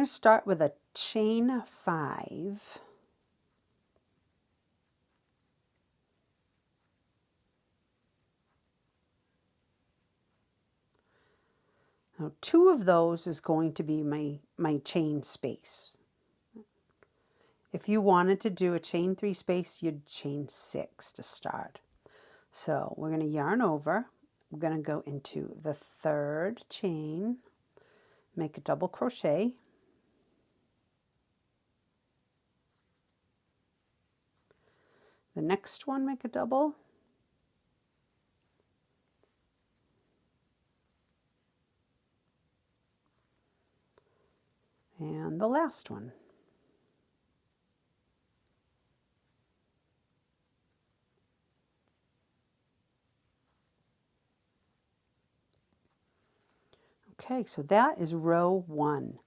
going to start with a chain 5. Now 2 of those is going to be my chain space. If you wanted to do a chain 3 space, you'd chain 6 to start. So we're going to yarn over. We're going to go into the 3rd chain, make a double crochet, the next one make a double, and the last one. Okay, so that is row 1.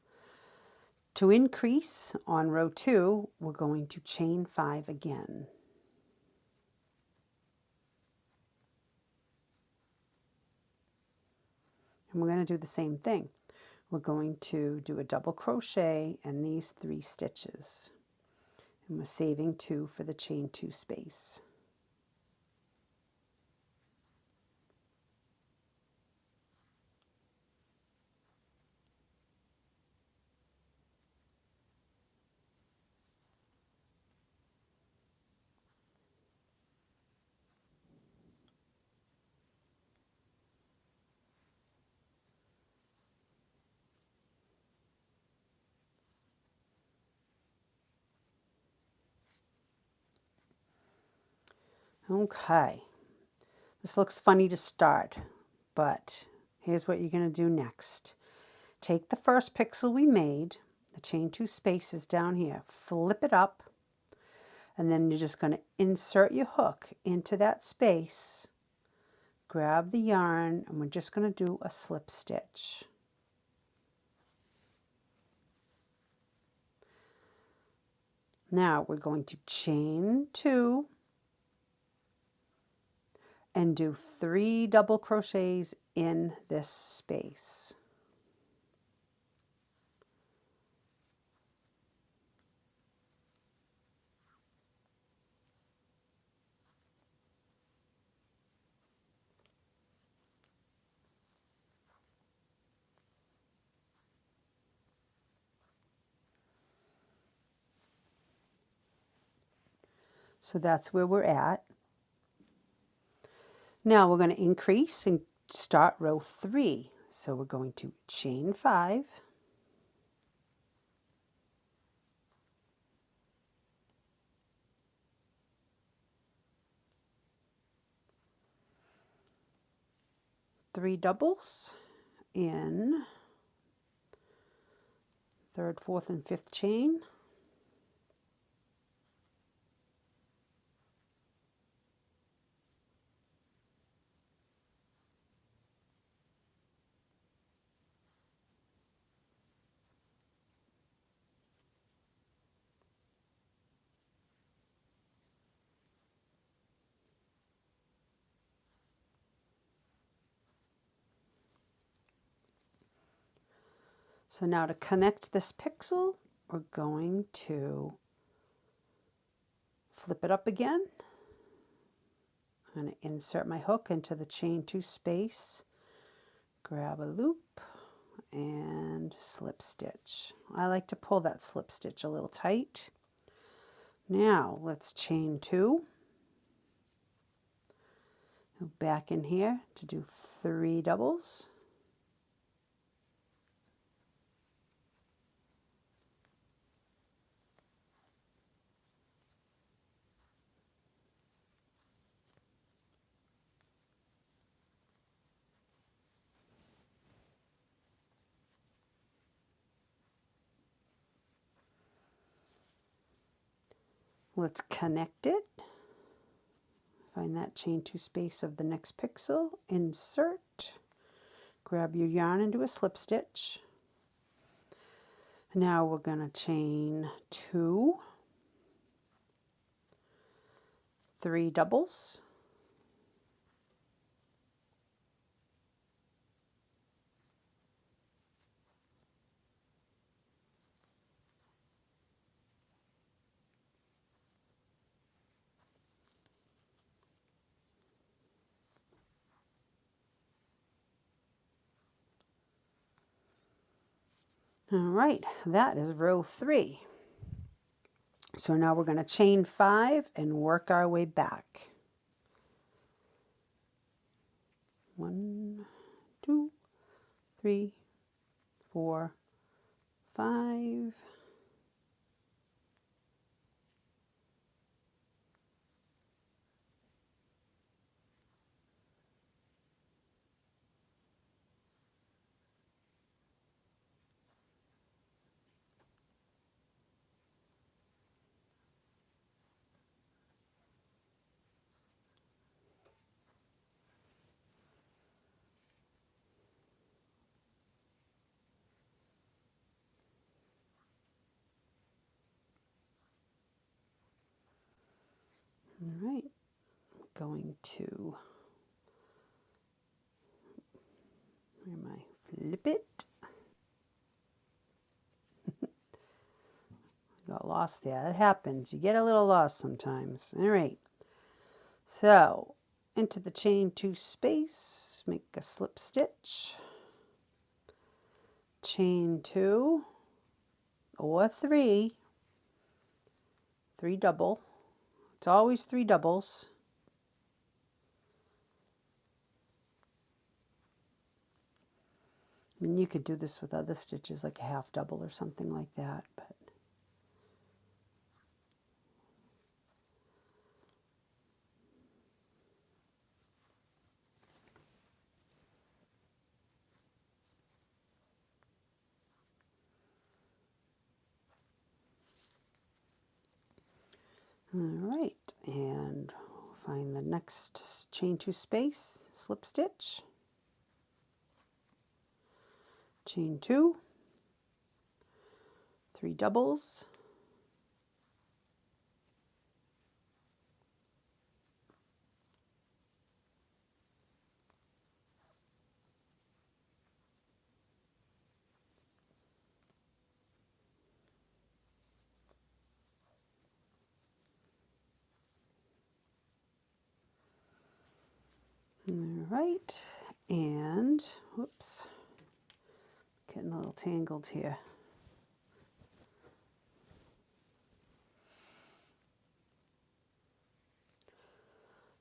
To increase on row 2, we're going to chain 5 again. And we're going to do the same thing. We're going to do a double crochet in these 3 stitches. And we're saving 2 for the chain 2 space. Okay, this looks funny to start, but here's what you're going to do next. Take the first pixel we made, the chain 2 spaces down here, flip it up, and then you're just going to insert your hook into that space, grab the yarn, and we're just going to do a slip stitch. Now we're going to chain 2 and do 3 double crochets in this space. So that's where we're at. Now we're going to increase and start row 3. So we're going to chain 5, three doubles in 3rd, 4th, and 5th chain. So now to connect this pixel, we're going to flip it up again. I'm going to insert my hook into the chain 2 space, grab a loop, and slip stitch. I like to pull that slip stitch a little tight. Now let's chain 2. Go back in here to do 3 doubles. Let's connect it. Find that chain 2 space of the next pixel, insert, grab your yarn and do a slip stitch. Now we're going to chain 2, 3 doubles, All right, that is row 3. So now we're going to chain 5 and work our way back. 1, 2, 3, 4, 5. All right, going to, where am I? Flip it. Got lost there. That happens. You get a little lost sometimes. All right. So into the chain 2 space, make a slip stitch, chain 2 or 3, 3 double. It's always 3 doubles. I mean, you could do this with other stitches, like a half double or something like that, but all right, and find the next chain 2 space, slip stitch, chain 2, 3 doubles, all right, and whoops, getting a little tangled here.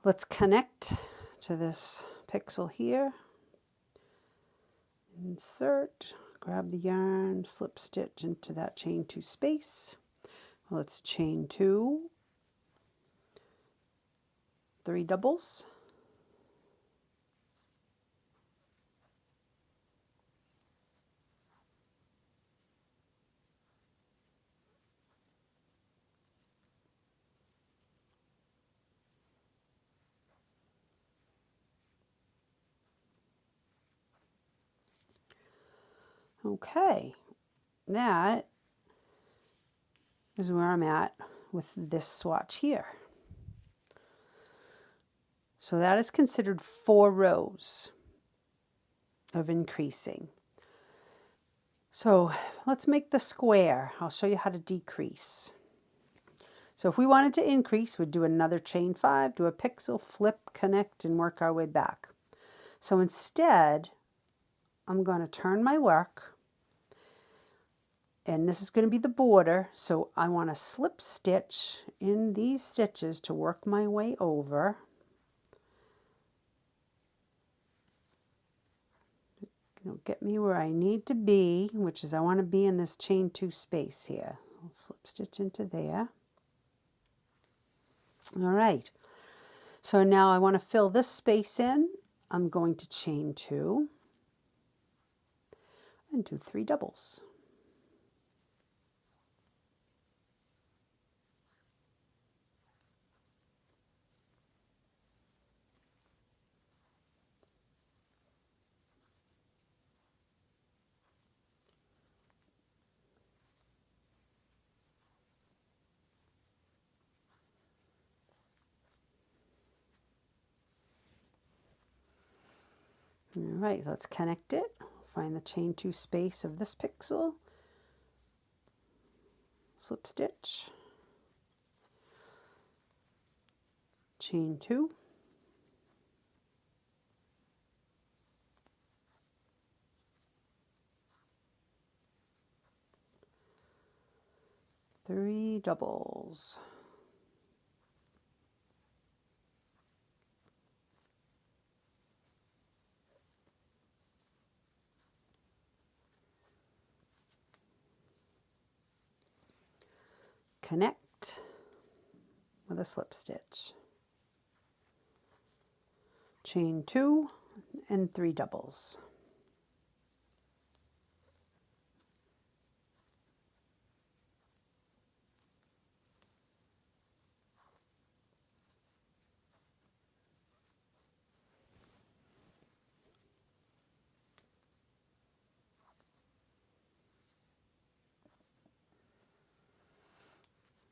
Let's connect to this pixel here. Insert, grab the yarn, slip stitch into that chain 2 space. Let's chain 2, 3 doubles, okay, that is where I'm at with this swatch here. So that is considered 4 rows of increasing. So let's make the square. I'll show you how to decrease. So if we wanted to increase, we'd do another chain 5, do a pixel, flip, connect, and work our way back. So instead, I'm going to turn my work, and this is going to be the border, so I want to slip stitch in these stitches to work my way over. It'll get me where I need to be, which is I want to be in this chain 2 space here. I'll slip stitch into there. All right, so now I want to fill this space in. I'm going to chain 2 and do 3 doubles. All right, so let's connect it. Find the chain 2 space of this pixel, slip stitch, chain 2, doubles. Connect with a slip stitch. Chain 2 and 3 doubles.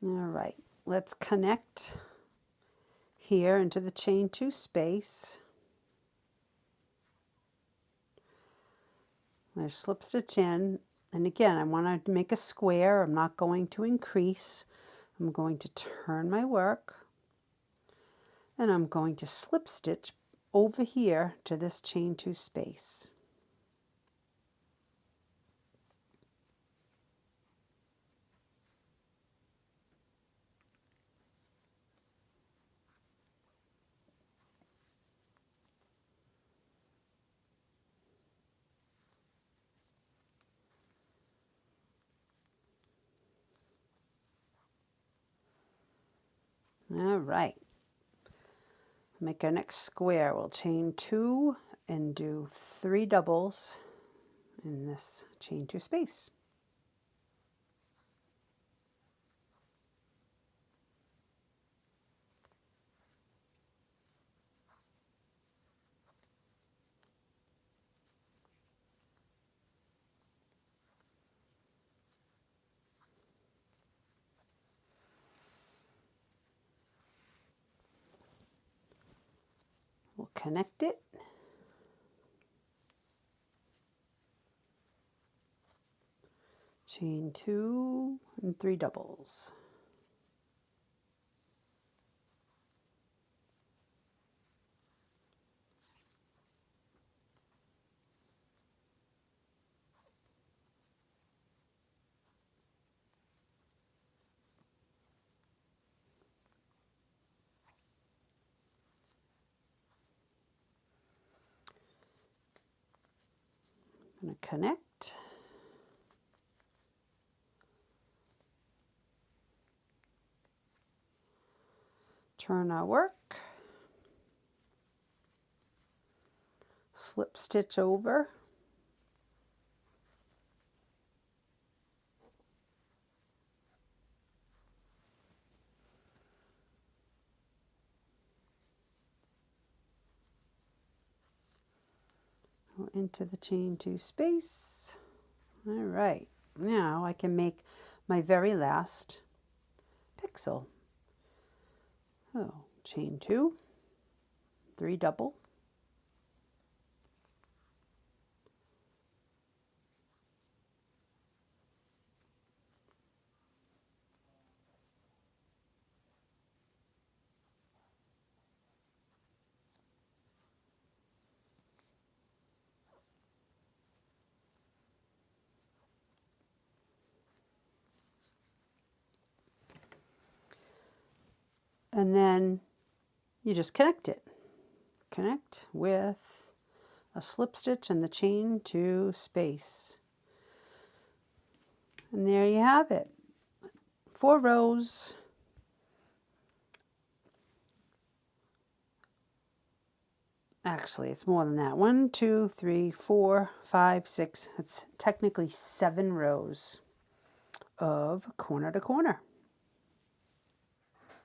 All right, let's connect here into the chain 2 space. I slip stitch in, and again I want to make a square. I'm not going to increase. I'm going to turn my work, and I'm going to slip stitch over here to this chain 2 space. All right, make our next square. We'll chain 2 and do 3 doubles in this chain 2 space. We'll connect it. Chain 2 and 3 doubles. I'm going to connect. Turn our work. Slip stitch over. Into the chain 2 space. All right, now I can make my very last pixel. So chain 2, 3 double, and then you just connect it. Connect with a slip stitch in the chain 2 space. And there you have it. 4 rows. Actually, it's more than that. 1, 2, 3, 4, 5, 6. It's technically 7 rows of corner to corner.